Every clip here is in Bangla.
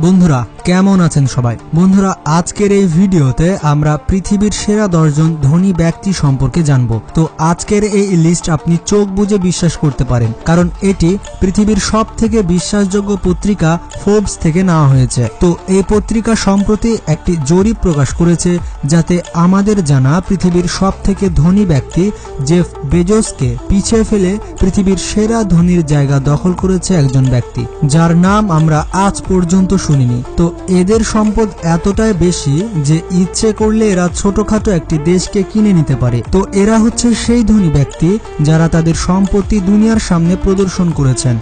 বন্ধুরা কেমন আছেন সবাই? বন্ধুরা আজকের এই ভিডিওতে আমরা পৃথিবীর সেরা 10 জন ধনী ব্যক্তি সম্পর্কে জানব। তো আজকের এই লিস্ট আপনি চোখ বুজে বিশ্বাস করতে পারেন, কারণ এটি পৃথিবীর সবথেকে বিশ্বাসযোগ্য পত্রিকা ফোর্বস থেকে নেওয়া হয়েছে। তো এই পত্রিকা সম্প্রতি একটি জরিপ প্রকাশ করেছে, যাতে আমাদের জানা পৃথিবীর সবথেকে ধনী ব্যক্তি জেফ বেজোসকে পিছিয়ে ফেলে পৃথিবীর সেরা ধনীর জায়গা দখল করেছে একজন ব্যক্তি, যার নাম আমরা আজ পর্যন্ত শুনিনি। তো এদের সম্পদ এতটাই বেশি যে ইচ্ছে করলে এরা ছোটখাটো একটি দেশকে কিনে নিতে পারে। তো এরা হচ্ছে সেই ধনী ব্যক্তি যারা তাদের সম্পত্তি দুনিয়ার সামনে প্রদর্শন করেছেন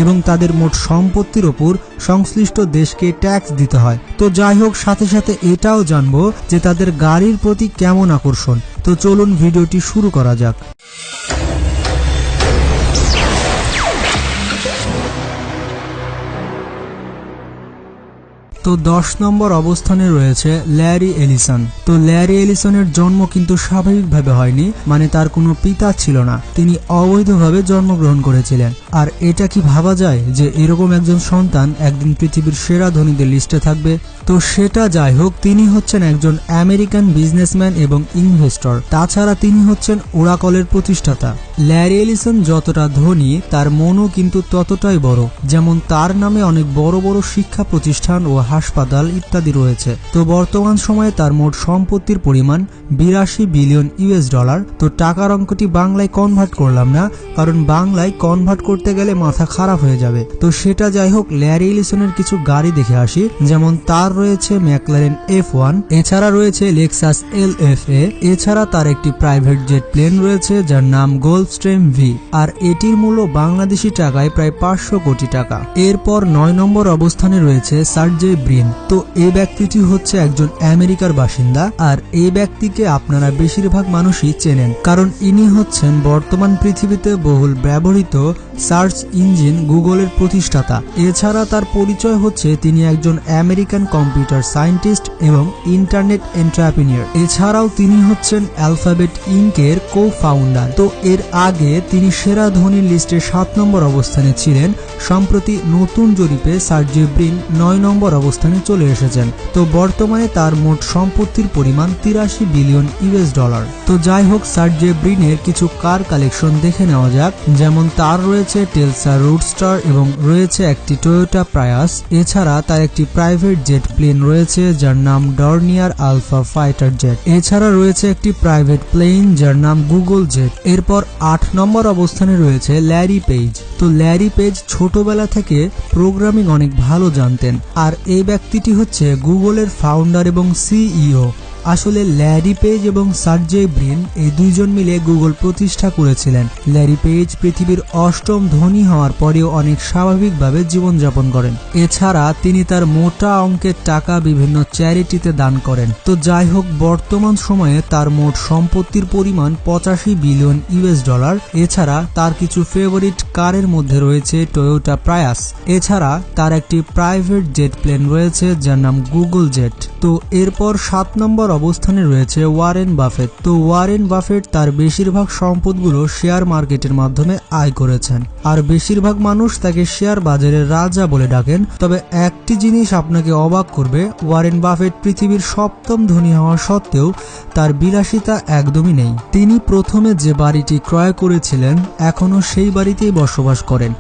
এবং তাদের মোট সম্পত্তির ওপর সংশ্লিষ্ট দেশকে ট্যাক্স দিতে হয়। তো যাই হোক, সাথে সাথে এটাও জানবো যে তাদের গাড়ির প্রতি কেমন আকর্ষণ। তো চলুন ভিডিওটি শুরু করা যাক। তো 10 নম্বর অবস্থানে রয়েছে ল্যারি এলিসন। তো ল্যারি এলিসনের জন্ম কিন্তু স্বাভাবিকভাবে হয়নি, মানে তার কোনো পিতা ছিল না, তিনি অবৈধভাবে জন্মগ্রহণ করেছিলেন। আর এটা কি ভাবা যায় যে এরকম একজন সন্তান একদিন পৃথিবীর সেরা ধনীদের লিস্টে থাকবে? তো সেটা যাই হোক, তিনি হচ্ছেন একজন আমেরিকান বিজনেসম্যান এবং ইনভেস্টর। তাছাড়া তিনি হচ্ছেন ওরাকলের প্রতিষ্ঠাতা। ল্যারি এলিসন যতটা ধনী, তার মনও কিন্তু ততটাই বড়। যেমন তার নামে অনেক বড় বড় শিক্ষা প্রতিষ্ঠান ও হাসপাতাল ইত্যাদি রয়েছে। তো বর্তমান সময়ে তার মোট সম্পত্তির পরিমাণ 82 বিলিয়ন ইউএস ডলার। তো টাকার অঙ্কটি বাংলায় কনভার্ট করলাম না, কারণ বাংলায় কনভার্ট করতে গেলে মাথা খারাপ হয়ে যাবে। তো সেটা যাই হোক, ল্যারি এলিসনের কিছু গাড়ি দেখে আসি। যেমন তার রয়েছে ম্যাকলারেন F1, এছাড়া রয়েছে লেক্সাস LFA, এছাড়া তার একটি প্রাইভেট জেট প্লেন রয়েছে যার নাম গোলফস্ট্রিম V, আর এটির মূল্য বাংলাদেশি টাকায় প্রায় 500 কোটি টাকা। এরপর 9 নম্বর অবস্থানে রয়েছে সার্জে ব্রিন। তো এই ব্যক্তিটি হচ্ছে একজন আমেরিকার বাসিন্দা, আর এই ব্যক্তিকে আপনারা বেশিরভাগ মানুষই চেনেন, কারণ ইনি হচ্ছেন বর্তমান পৃথিবীতে বহুল ব্যবহৃত সার্চ ইঞ্জিন গুগলের প্রতিষ্ঠাতা। এছাড়া তার পরিচয় হচ্ছে তিনি একজন আমেরিকান কম্পিউটার সায়েন্টিস্ট এবং ইন্টারনেট এন্টারপ্রেনিউর। এছাড়াও তিনি হচ্ছেন অ্যালফাবেট ইনকের কো-ফাউন্ডার। তো এর আগে তিনি সেরা ধনীর লিস্টে 7 নম্বর অবস্থানে ছিলেন। সম্প্রতি নতুন জরিপে সার্জে ব্রিন 9 নম্বর অবস্থানে চলে এসেছেন। তো বর্তমানে তার মোট সম্পত্তির পরিমাণ 83 বিলিয়ন ইউএস ডলার। তো যাই হোক, সার্জে ব্রিনের কিছু কার কালেকশন দেখে নেওয়া যাক। যেমন তার রয়েছে টেলসা রুডস্টার এবং রয়েছে একটি টয়োটা প্রায়াস। এছাড়া তার একটি প্রাইভেট জেট প্লেন রয়েছে যার নাম ডর্নিয়ার আলফা ফাইটার জেট। এছাড়া রয়েছে একটি প্রাইভেট প্লেন যার নাম গুগল জেট। এরপর 8 নম্বর অবস্থানে রয়েছে ল্যারি পেজ। তো ল্যারি পেজ ছোটবেলা থেকে প্রোগ্রামিং অনেক ভালো জানতেন, আর এই ব্যক্তিটি হচ্ছে গুগলের ফাউন্ডার এবং সিইও। আসলে ল্যারি পেজ এবং সার্জে ব্রিন এই দুইজন মিলে গুগল প্রতিষ্ঠা করেছিলেন। ল্যারি পেজ পৃথিবীর 8ম ধনী হওয়ার পরেও অনেক স্বাভাবিকভাবে জীবনযাপন করেন। এছাড়া তিনি তার মোটা অঙ্কের টাকা বিভিন্ন চ্যারিটিতে দান করেন। তো যাই হোক, বর্তমান সময়ে তার মোট সম্পত্তির পরিমাণ 85 বিলিয়ন ইউএস ডলার। এছাড়া তার কিছু ফেভারিট কারের মধ্যে রয়েছে টয়োটা প্রায়াস। এছাড়া তার একটি প্রাইভেট জেট প্লেন রয়েছে যার নাম গুগল জেট। তো এরপর 7 নম্বর অবস্থানে রয়েছে ওয়ারেন বাফেট। তো ওয়ারেন বাফেট তার বেশিরভাগ সম্পদগুলো শেয়ার মার্কেটের মাধ্যমে আয় করেছেন, আর বেশিরভাগ মানুষ তাকে শেয়ার বাজারের রাজা বলে ডাকেন। তবে একটি জিনিস আপনাকে অবাক করবে, ওয়ারেন বাফেট পৃথিবীর 7ম ধনী হওয়া সত্ত্বেও তার বিলাসিতা একদমই নেই। তিনি প্রথমে যে বাড়িটি ক্রয় করেছিলেন এখনও সেই বাড়িতেই বসবাস করেন।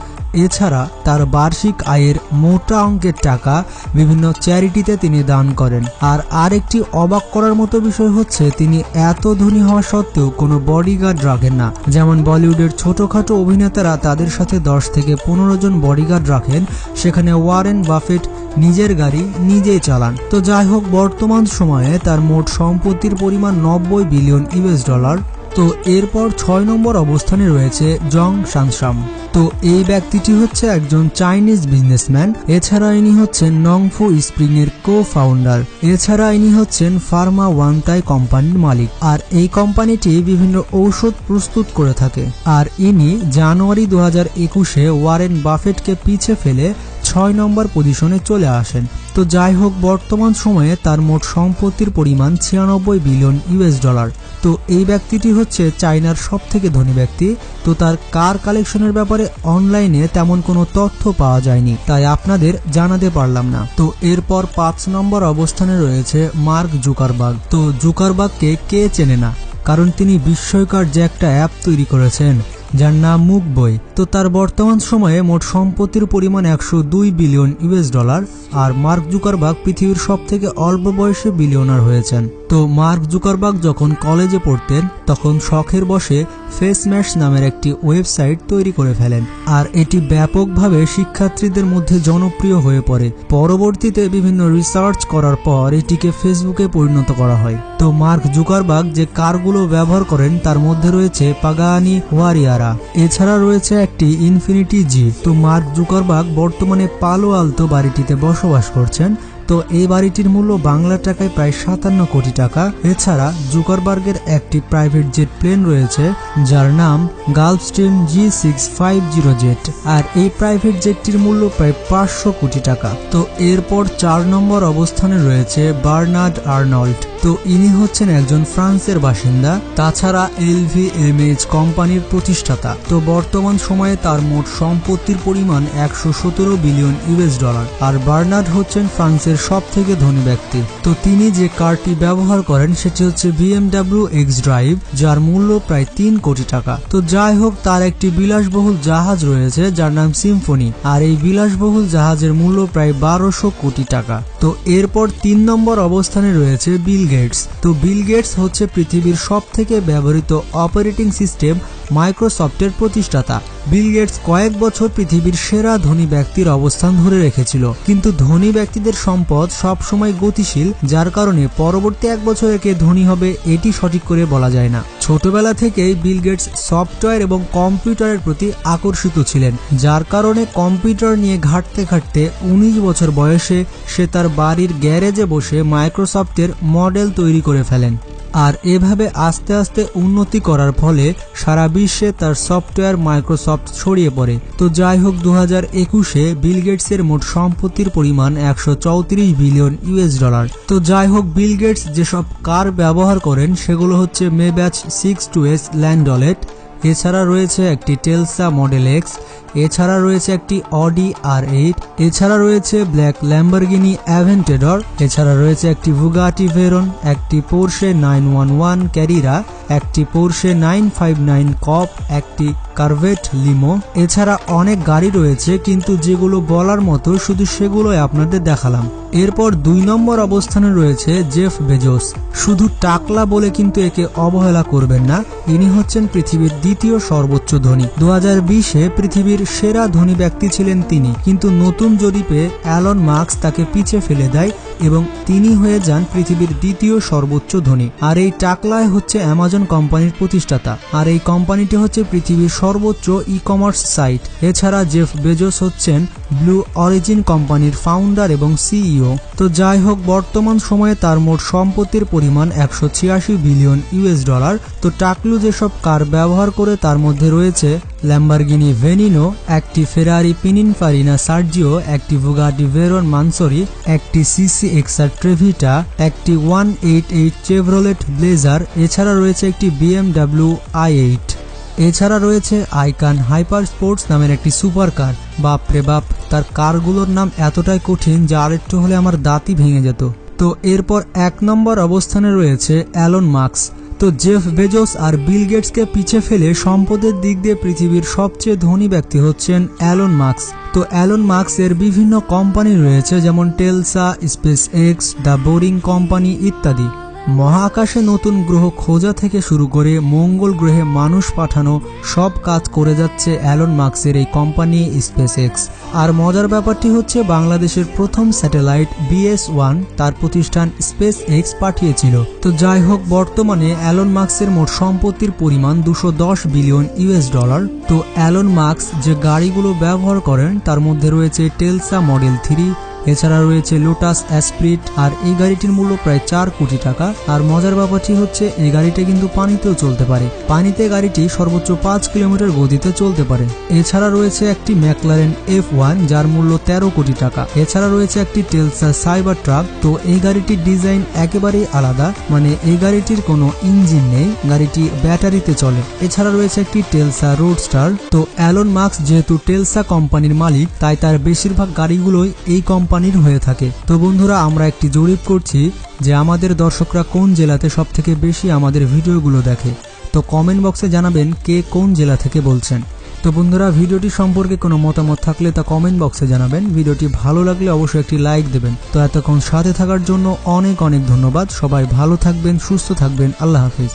এছাড়া তার বার্ষিক আয়ের মোটা অঙ্কের টাকা বিভিন্ন চ্যারিটিতে তিনি দান করেন। আর আরেকটি অবাক করার মতো বিষয় হচ্ছে, তিনি এত ধনী হওয়া সত্ত্বেও কোনো বডিগার্ড রাখেন না। যেমন বলিউডের ছোটখাটো অভিনেতারা তাদের সাথে 10 থেকে 15 জন বডিগার্ড রাখেন, সেখানে ওয়ারেন বাফেট নিজের গাড়ি নিজেই চালান। তো যাই হোক, বর্তমান সময়ে তার মোট সম্পত্তির পরিমাণ 90 বিলিয়ন ইউএস ডলার। তো এরপর 6 নম্বর অবস্থানে রয়েছে জং সানসাম। তো এই ব্যক্তিটি হচ্ছে একজন চাইনিজ বিজনেসম্যান। এছাড়া ইনি হচ্ছেন নংফু স্প্রিং এর কো-ফাউন্ডার। এছাড়া ইনি হচ্ছেন ফার্মা ওয়ানতাই কোম্পানির মালিক, আর এই কোম্পানিটি বিভিন্ন ঔষধ প্রস্তুত করে থাকে। আর ইনি জানুয়ারি 2021-এ ওয়ারেন বাফেটকে পিছে ফেলে 6 নম্বর পজিশনে চলে আসেন। তো যাই হোক, বর্তমান সময়ে তার মোট সম্পত্তির পরিমাণ 96 বিলিয়ন ইউএস ডলার। তো এই ব্যক্তিটি হচ্ছে চায়নার সবথেকে ধনী ব্যক্তি। তো তার কার কালেকশনের ব্যাপারে অনলাইনে তেমন কোনো তথ্য পাওয়া যায়নি, তাই আপনাদের জানাতে পারলাম না। তো এরপর 5 নম্বর অবস্থানে রয়েছে মার্ক জুকারবার্গ। তো জুকারবার্গকে কে চেনে না, কারণ তিনি বিস্ময়কর যে একটা অ্যাপ তৈরি করেছেন যার নাম মুখ বই। তো তার বর্তমান সময়ে মোট সম্পত্তির পরিমাণ 102 বিলিয়ন ইউএস ডলার। আর মার্ক জুকারবার্গ পৃথিবীর সবথেকে অল্প বয়সে বিলিয়নার হয়েছেন। তো মার্ক জুকারবার্গ যখন কলেজে পড়তেন তখন শখের বশে ফেসম্যাশ নামের একটি ওয়েবসাইট তৈরি করে ফেলেন, আর এটি ব্যাপকভাবে শিক্ষার্থীদের মধ্যে জনপ্রিয় হয়ে পড়ে। পরবর্তীতে বিভিন্ন রিসার্চ করার পর এটিকে ফেসবুকে পরিণত করা হয়। তো মার্ক জুকারবার্গ যে কারগুলো ব্যবহার করেন তার মধ্যে রয়েছে পাগানি ওয়ারিয়ারা, এছাড়া রয়েছে একটি ইনফিনিটি জি। তো মার্ক জুকারবার্গ বর্তমানে পালো আলতো বাড়িটিতে বসবাস করছেন। তো এই বাড়িটির মূল্য বাংলা টাকায় প্রায় 57 কোটি টাকা। এছাড়া জুকারবার্গের একটি প্রাইভেট জেট প্লেন রয়েছে যার নাম গালফস্ট্রিম G650 জেট, আর এই প্রাইভেট জেটটির মূল্য প্রায় 500 কোটি টাকা। তো এরপর 4 নম্বর অবস্থানে রয়েছে বার্নার্ড আর্নল্ড। তো ইনি হচ্ছেন একজন ফ্রান্সের বাসিন্দা, তাছাড়া LVMH কোম্পানির প্রতিষ্ঠাতা। তো বর্তমান সময়ে তার মোট সম্পত্তির পরিমাণ 117 বিলিয়ন ইউএস ডলার। আর বার্নার্ড হচ্ছেন ফ্রান্সের সবথেকে ধনী ব্যক্তি। তো তিনি যে কারটি ব্যবহার করেন সেটি হচ্ছে BMW X Drive, যার মূল্য প্রায় 3 কোটি টাকা। তো যাই হোক, তার একটি বিলাসবহুল জাহাজ রয়েছে যার নাম সিম্ফনি, আর এই বিলাসবহুল জাহাজের মূল্য প্রায় 1200 কোটি টাকা। তো এরপর 3 নম্বর অবস্থানে রয়েছে বিল গেটস। তো বিল গেটস হচ্ছে পৃথিবীর সবথেকে ব্যবহৃত অপারেটিং সিস্টেম মাইক্রোসফটের প্রতিষ্ঠাতা। বিল গেটস কয়েক বছর পৃথিবীর সেরা ধনী ব্যক্তির অবস্থান ধরে রেখেছিল, কিন্তু ধনী ব্যক্তিদের সম্পদ সবসময় গতিশীল, যার কারণে পরবর্তী 1 বছরে কে ধনী হবে এটি সঠিক করে বলা যায় না। ছোটবেলা থেকেই বিল গেটস সফটওয়্যার এবং কম্পিউটারের প্রতি আকর্ষিত ছিলেন, যার কারণে কম্পিউটার নিয়ে ঘাঁটতে ঘাঁটতে 19 বছর বয়সে সে তার বাড়ির গ্যারেজে বসে মাইক্রোসফটের মডেল তৈরি করে ফেলেন। আর এভাবে আস্তে আস্তে উন্নতি করার ফলে সারা বিশ্বে তার সফটওয়্যার মাইক্রোসফট ছড়িয়ে পড়ে। তো যাই হোক, 2021-এ বিল গেটসের মোট সম্পত্তির পরিমাণ 134 বিলিয়ন ইউএস ডলার। তো যাই হোক, বিল গেটস যেসব কার ব্যবহার করেন সেগুলো হচ্ছে মেব্যাচ 62S ল্যান্ডলেট, এছাড়া রয়েছে একটি টেলসা মডেল এক্স, এছাড়া রয়েছে একটি অডি R8, এছাড়া রয়েছে ব্ল্যাক ল্যাম্বরগিনি অ্যাভেন্টেডর, এছাড়া রয়েছে একটি বুগাটি ভেরন, একটি পোর্শে 911 ক্যারিরা, একটি পোর্শে 959 কপ, একটি কারভেট লিমো। এছাড়া অনেক গাড়ি রয়েছে, কিন্তু যেগুলো বলার মতো শুধু সেগুলোই আপনাদের দেখালাম। এরপর 2 নম্বর অবস্থানে রয়েছে জেফ বেজোস। শুধু টাকলা বলে কিন্তু একে অবহেলা করবেন না, ইনি হচ্ছেন পৃথিবীর 2য় সর্বোচ্চ ধনী। 2020-এ পৃথিবীর সেরা ধনী ব্যক্তি ছিলেন তিনি, কিন্তু নতুন জরিপে অ্যালন মাস্ক তাকে পিছে ফেলে দেয় এবং তিনি হয়ে যান পৃথিবীর 2য় সর্বোচ্চ ধনী। আর এই টাকলায় হচ্ছে অ্যামাজন কোম্পানির প্রতিষ্ঠাতা, আর এই কোম্পানিটি হচ্ছে পৃথিবীর সর্বোচ্চ ই-কমার্স সাইট। এছাড়া জেফ বেজোস হচ্ছেন ব্লু অরিজিন কোম্পানির ফাউন্ডার এবং সিইও। তো যাই হোক, বর্তমান সময়ে তার মোট সম্পত্তির পরিমাণ 186 বিলিয়ন ইউএস ডলার। তো টাকলু যেসব কার ব্যবহার করে তার মধ্যে রয়েছে ল্যাম্বরগিনি ভেনিনো, একটি ফেরারি পিনিনফারিনা সার্জিও, একটি বুগাটি ভেরন মানসরি, একটি CC-XR ট্রেভিটা, একটি 188 চেভরোলেট ব্লেজার, এছাড়া রয়েছে একটি BMW i8, এছাড়া রয়েছে আইকান হাইপার স্পোর্টস নামের একটি সুপার কার। বাপরে বাপ, তার কারগুলোর নাম এতটাই কঠিন যা আরেকটু হলে আমার দাঁতই ভেঙে যেত। তো এরপর 1 নম্বর অবস্থানে রয়েছে অ্যালন মাস্ক। তো জেফ বেজোস আর বিল গেটসকে পিছে ফেলে সম্পদের দিক দিয়ে পৃথিবীর সবচেয়ে ধনী ব্যক্তি হচ্ছেন অ্যালন মাস্ক। তো অ্যালন মাস্কের বিভিন্ন কোম্পানি রয়েছে, যেমন টেলসা, SpaceX, the Boring Company ইত্যাদি। মহাকাশে নতুন গ্রহ খোঁজা থেকে শুরু করে মঙ্গল গ্রহে মানুষ পাঠানো সব কাজ করে যাচ্ছে অ্যালন মাস্কের এই কোম্পানি স্পেস এক্স। আর মজার ব্যাপারটি হচ্ছে বাংলাদেশের প্রথম স্যাটেলাইট BS-1 তার প্রতিষ্ঠান স্পেস এক্স পাঠিয়েছিল। তো যাই হোক, বর্তমানে অ্যালন মাস্কের মোট সম্পত্তির পরিমাণ 210 বিলিয়ন ইউএস ডলার। তো অ্যালন মাস্ক যে গাড়িগুলো ব্যবহার করেন তার মধ্যে রয়েছে টেলসা মডেল 3, এছাড়া রয়েছে লোটাস এসপ্রিট, আর এই গাড়িটির মূল্য প্রায় 4 কোটি টাকা। আর মজার ব্যাপারটি হচ্ছে এই গাড়িটা কিন্তু পানিতেও চলতে পারে। পানিতে গাড়িটি সর্বোচ্চ 5 কিলোমিটার গতিতে চলতে পারে। এছাড়া রয়েছে একটি ম্যাকলারেন F1 যার মূল্য 13 কোটি টাকা। এছাড়া রয়েছে একটি টেলসা সাইবার ট্রাক। তো এই গাড়িটির ডিজাইন একেবারেই আলাদা, মানে এই গাড়িটির কোনো ইঞ্জিন নেই, গাড়িটি ব্যাটারিতে চলে। এছাড়া রয়েছে একটি টেলসা রোডস্টার। তো অ্যালন মাস্ক যেহেতু টেলসা কোম্পানির মালিক, তাই তার বেশিরভাগ গাড়িগুলোই এই কোম্পানির হয়ে থাকে। তো বন্ধুরা, আমরা একটি জরিপ করছি যে আমাদের দর্শকরা কোন জেলাতে সবথেকে বেশি আমাদের ভিডিওগুলো দেখে। তো কমেন্ট বক্সে জানাবেন কে কোন জেলা থেকে বলছেন। তো বন্ধুরা, ভিডিওটি সম্পর্কে কোনো মতামত থাকলে তা কমেন্ট বক্সে জানাবেন। ভিডিওটি ভালো লাগলে অবশ্যই একটি লাইক দেবেন। তো এতক্ষণ সাথে থাকার জন্য অনেক অনেক ধন্যবাদ। সবাই ভালো থাকবেন, সুস্থ থাকবেন। আল্লাহ হাফিজ।